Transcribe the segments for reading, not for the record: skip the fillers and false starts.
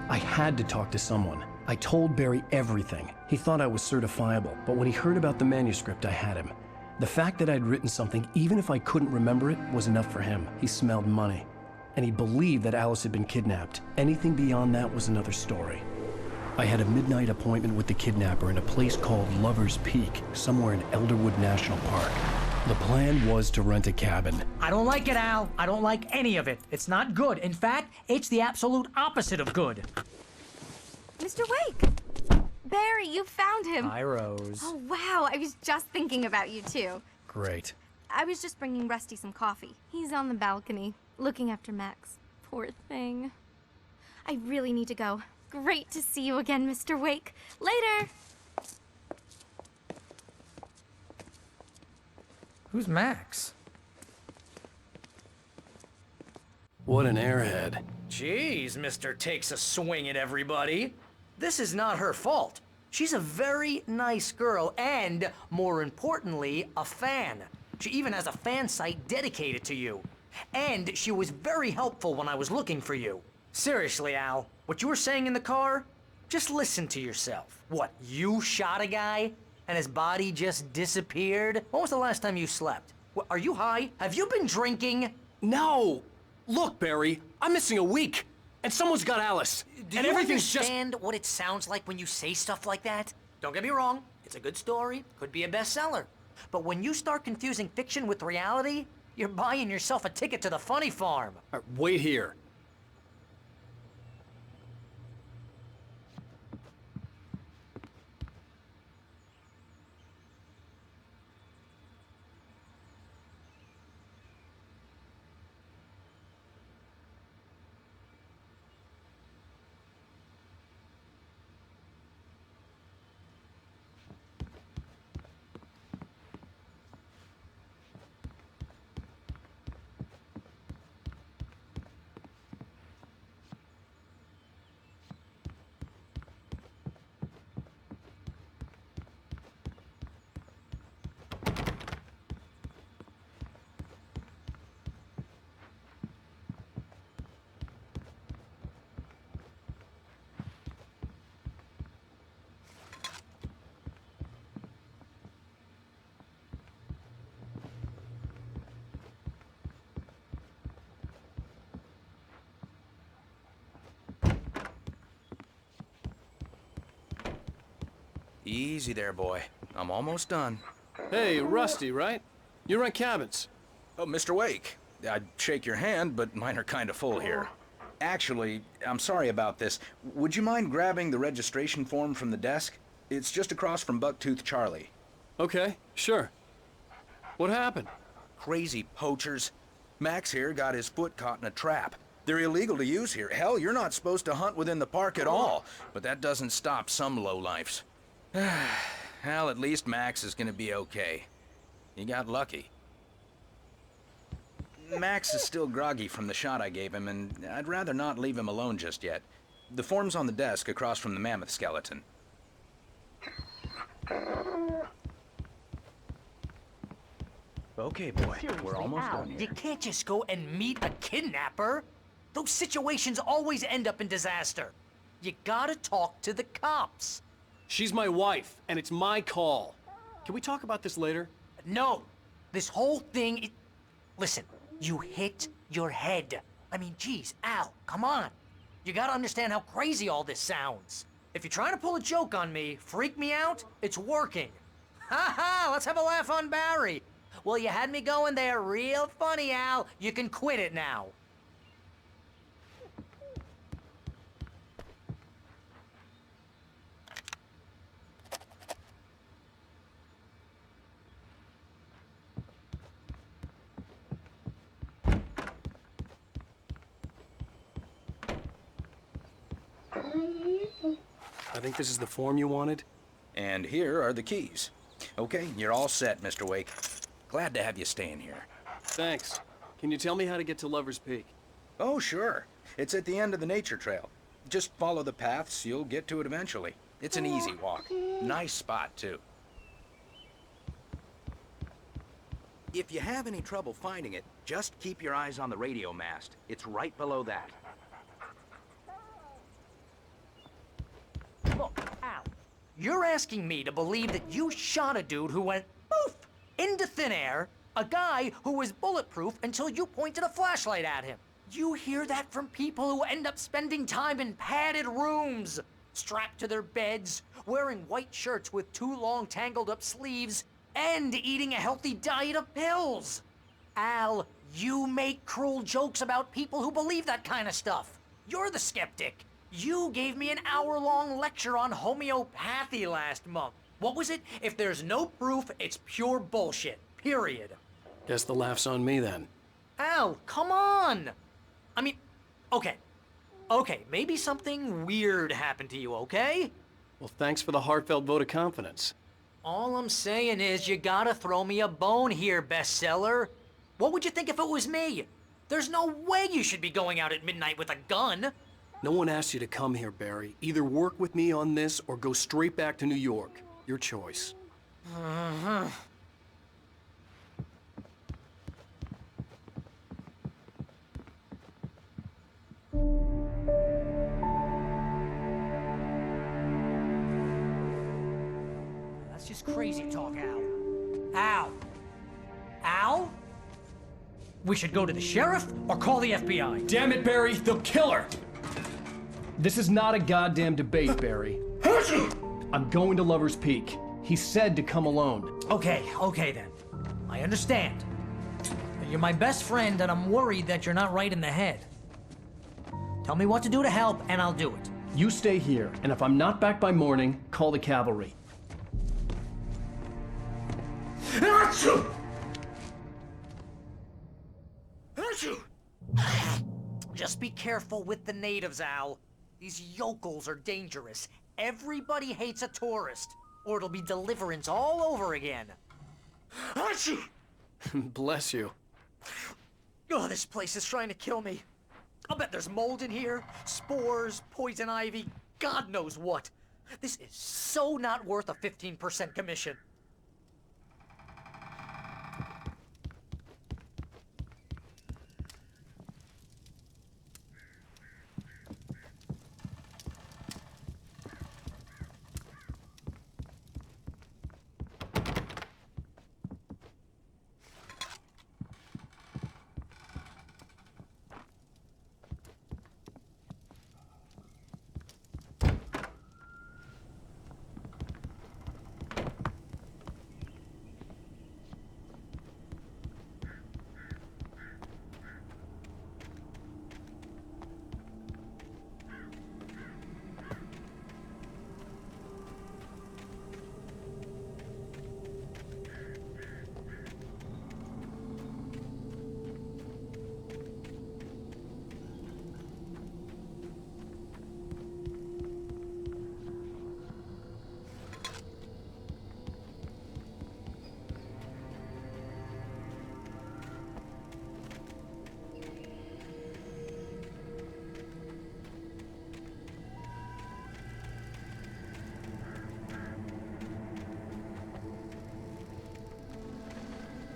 I had to talk to someone. I told Barry everything. He thought I was certifiable, but when he heard about the manuscript, I had him. The fact that I'd written something, even if I couldn't remember it, was enough for him. He smelled money. And he believed that Alice had been kidnapped. Anything beyond that was another story. I had a midnight appointment with the kidnapper in a place called Lover's Peak, somewhere in Elderwood National Park. The plan was to rent a cabin. I don't like it, Al. I don't like any of it. It's not good. In fact, it's the absolute opposite of good. Mr. Wake! Barry, you found him! Hi, Rose. Oh, wow. I was just thinking about you, too. Great. I was just bringing Rusty some coffee. He's on the balcony, looking after Max. Poor thing. I really need to go. Great to see you again, Mr. Wake. Later! Who's Max? What an airhead. Jeez, Mr. Takes a Swing at Everybody. This is not her fault. She's a very nice girl and, more importantly, a fan. She even has a fan site dedicated to you. And she was very helpful when I was looking for you. Seriously, Al, what you were saying in the car? Just listen to yourself. What, you shot a guy and his body just disappeared? When was the last time you slept? What, are you high? Have you been drinking? No! Look, Barry, I'm missing a week. And someone's got Alice. Do and you everything's understand what it sounds like when you say stuff like that? Don't get me wrong, it's a good story, could be a bestseller. But when you start confusing fiction with reality, you're buying yourself a ticket to the funny farm. Wait here. Easy there, boy. I'm almost done. Hey, Rusty, right? You rent cabins. Oh, Mr. Wake. I'd shake your hand, but mine are kind of full here. Actually, I'm sorry about this. Would you mind grabbing the registration form from the desk? It's just across from Bucktooth Charlie. Okay, sure. What happened? Crazy poachers. Max here got his foot caught in a trap. They're illegal to use here. Hell, you're not supposed to hunt within the park at all. But that doesn't stop some lowlifes. Well, at least Max is gonna be okay. He got lucky. Max is still groggy from the shot I gave him, and I'd rather not leave him alone just yet. The form's on the desk across from the mammoth skeleton. Okay, boy, we're almost done You here. can't just go and meet a kidnapper. Those situations always end up in disaster. You gotta talk to the cops. She's my wife, and it's my call. Can we talk about this later? No, this whole thing, listen, you hit your head. I mean, geez, Al, come on. You gotta understand how crazy all this sounds. If you're trying to pull a joke on me, freak me out, it's working. Ha ha, let's have a laugh on Barry. Well, you had me going there real funny, Al. You can quit it now. I think this is the form you wanted. And here are the keys. Okay, you're all set, Mr. Wake. Glad to have you staying here. Thanks. Can you tell me how to get to Lover's Peak? Oh, sure. It's at the end of the nature trail. Just follow the paths, you'll get to it eventually. It's an easy walk. Nice spot, too. If you have any trouble finding it, just keep your eyes on the radio mast. It's right below that. You're asking me to believe that you shot a dude who went poof into thin air, a guy who was bulletproof until you pointed a flashlight at him. You hear that from people who end up spending time in padded rooms, strapped to their beds, wearing white shirts with too long tangled up sleeves, and eating a healthy diet of pills. Al, you make cruel jokes about people who believe that kind of stuff. You're the skeptic. You gave me an hour-long lecture on homeopathy last month. What was it? If there's no proof, it's pure bullshit. Period. Guess the laugh's on me then. Al, come on! I mean, okay. Okay, maybe something weird happened to you, okay? Well, thanks for the heartfelt vote of confidence. All I'm saying is you gotta throw me a bone here, bestseller. What would you think if it was me? There's no way you should be going out at midnight with a gun. No one asked you to come here, Barry. Either work with me on this or go straight back to New York. Your choice. That's just crazy talk, Al. Al? Al? We should go to the sheriff or call the FBI. Damn it, Barry! They'll kill her! This is not a goddamn debate, Barry. I'm going to Lover's Peak. He said to come alone. Okay then. I understand. You're my best friend, and I'm worried that you're not right in the head. Tell me what to do to help, and I'll do it. You stay here, and if I'm not back by morning, call the cavalry. Just be careful with the natives, Al. These yokels are dangerous. Everybody hates a tourist, or it'll be Deliverance all over again. Bless you. Oh, this place is trying to kill me. I'll bet there's mold in here, spores, poison ivy, God knows what. This is so not worth a 15% commission.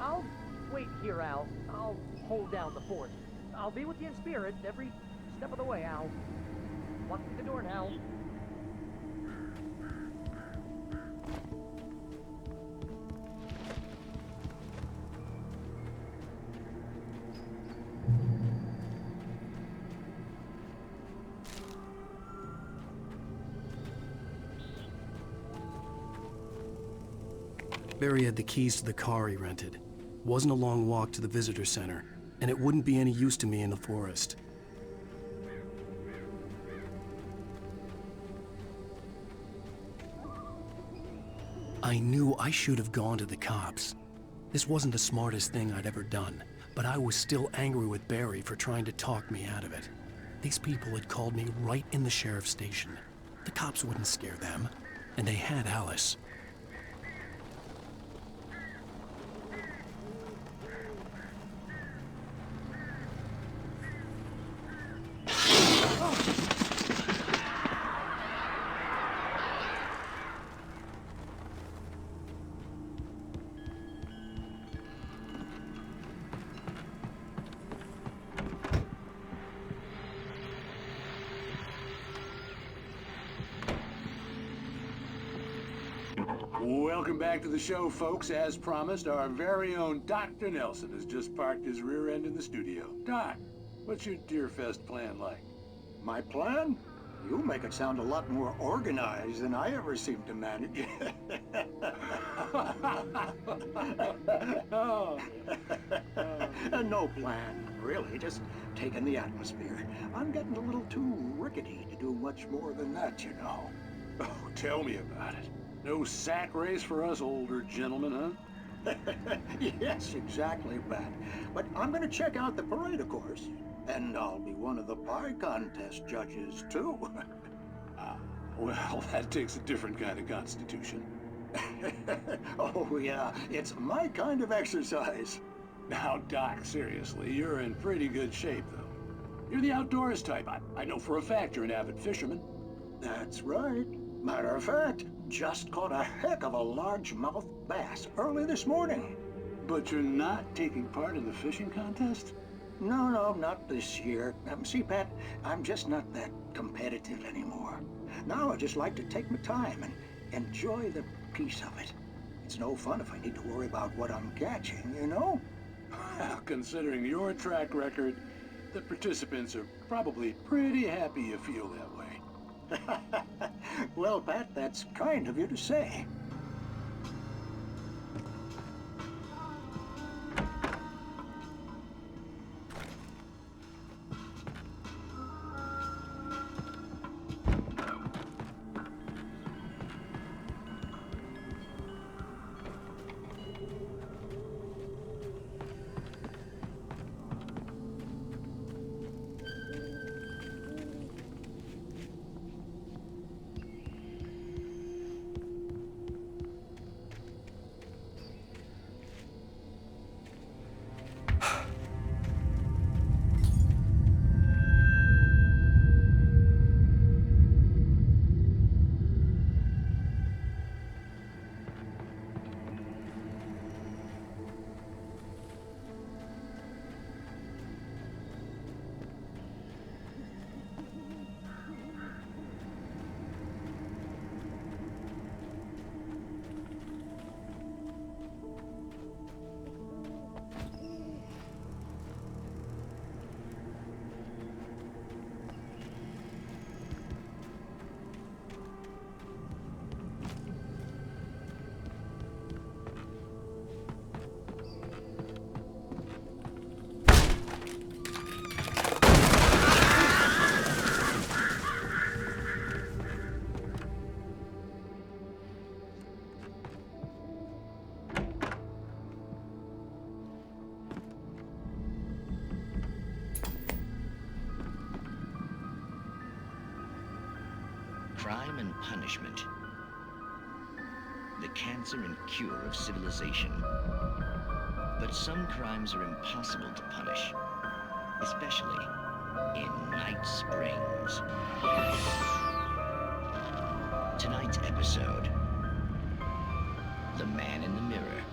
I'll wait here, Al. I'll hold down the fort. I'll be with you in spirit every step of the way, Al. Lock the door now. Barry had the keys to the car he rented. Wasn't a long walk to the visitor center, and it wouldn't be any use to me in the forest. I knew I should have gone to the cops. This wasn't the smartest thing I'd ever done, but I was still angry with Barry for trying to talk me out of it. These people had called me right in the sheriff's station. The cops wouldn't scare them, and they had Alice. Welcome back to the show, folks. As promised, our very own Dr. Nelson has just parked his rear end in the studio. Doc, what's your Deerfest plan like? My plan? You make it sound a lot more organized than I ever seem to manage. Oh. No plan, really. Just taking the atmosphere. I'm getting a little too rickety to do much more than that, you know. Oh, tell me about it. No sack race for us older gentlemen, huh? Yes, exactly, Pat. But I'm gonna check out the parade, of course. And I'll be one of the pie contest judges, too. Well, that takes a different kind of constitution. Oh, yeah. It's my kind of exercise. Now, Doc, seriously, you're in pretty good shape, though. You're the outdoors type. I know for a fact you're an avid fisherman. That's right. Matter of fact, just caught a heck of a largemouth bass early this morning. But you're not taking part in the fishing contest? No, not this year. See, Pat, I'm just not that competitive anymore. Now I just like to take my time and enjoy the peace of it. It's no fun if I need to worry about what I'm catching, you know? Well, considering your track record, the participants are probably pretty happy you feel that way. Well, Pat, that's kind of you to say. Crime and punishment. The cancer and cure of civilization. But some crimes are impossible to punish, especially in Night Springs. Tonight's episode, The Man in the Mirror.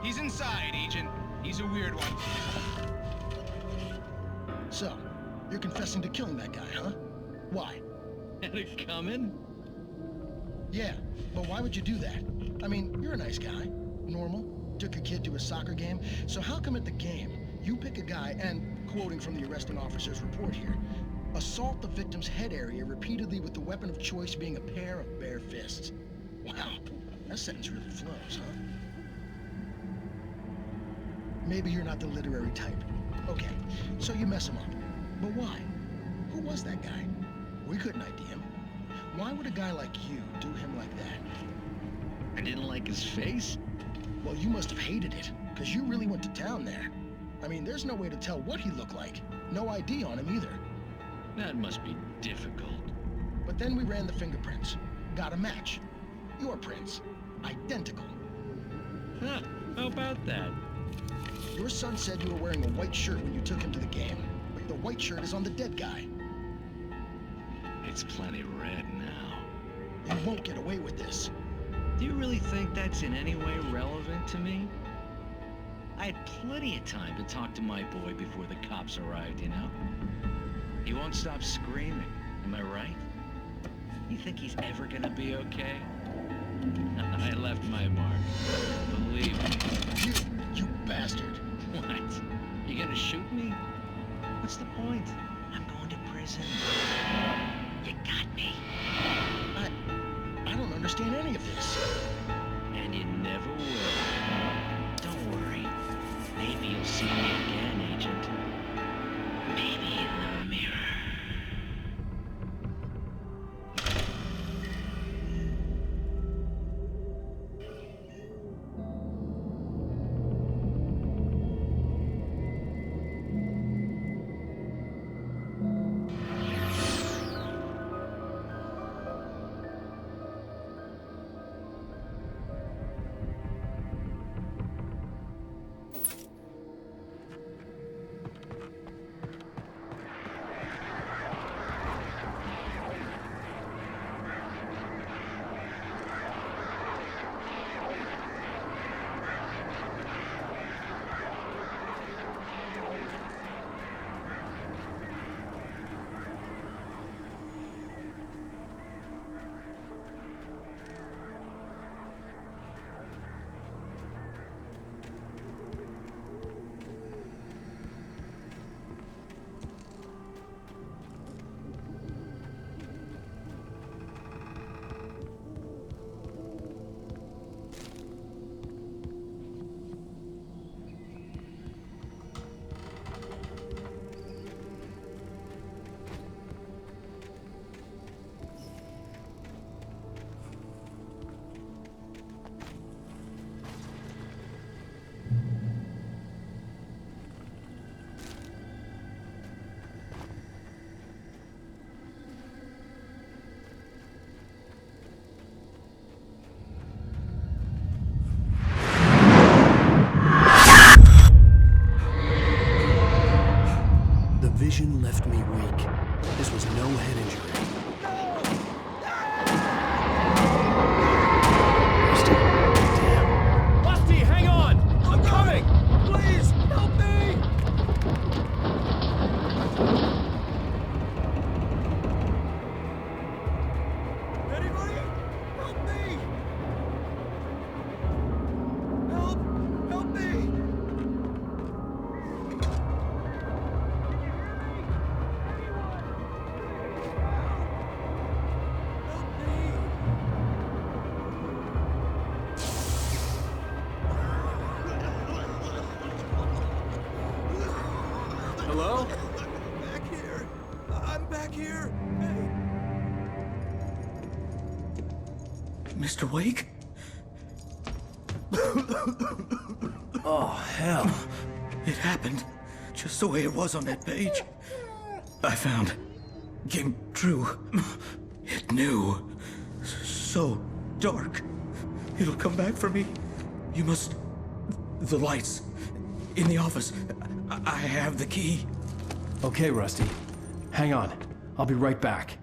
He's inside, Agent. He's a weird one. So, you're confessing to killing that guy, huh? Why? Had it coming? Yeah, but why would you do that? I mean, you're a nice guy. Normal. Took a kid to a soccer game. So how come at the game, you pick a guy and, quoting from the arresting officer's report here, assault the victim's head area repeatedly with the weapon of choice being a pair of bare fists? Wow, that sentence really flows, huh? Maybe you're not the literary type. Okay, so you mess him up. But why? Who was that guy? We couldn't ID him. Why would a guy like you do him like that? I didn't like his face? Well, you must have hated it, because you really went to town there. I mean, there's no way to tell what he looked like. No ID on him either. That must be difficult. But then we ran the fingerprints. Got a match. Your prints. Identical. Huh, how about that? Your son said you were wearing a white shirt when you took him to the game. But the white shirt is on the dead guy. It's plenty red now. You won't get away with this. Do you really think that's in any way relevant to me? I had plenty of time to talk to my boy before the cops arrived, you know? He won't stop screaming. Am I right? You think he's ever gonna be okay? I left my mark. Believe me. You bastard. What? You gonna shoot me? What's the point? I'm going to prison. You got me. I don't understand any of this. And you never will. Don't worry. Maybe you'll see me again, Agent. Maybe in the mirror. Vision left me weak. This was no head injury. Rusty, damn. Rusty, hang on! I'm coming! Please, help me! Anybody? Help me! Help me! Hello? Back here. I'm back here. Hey. Mr. Wake? Oh, hell. It happened just the way it was on that page. I found. Came true. It knew. So dark. It'll come back for me. You must... The lights. In the office. I have the key. Okay, Rusty. Hang on. I'll be right back.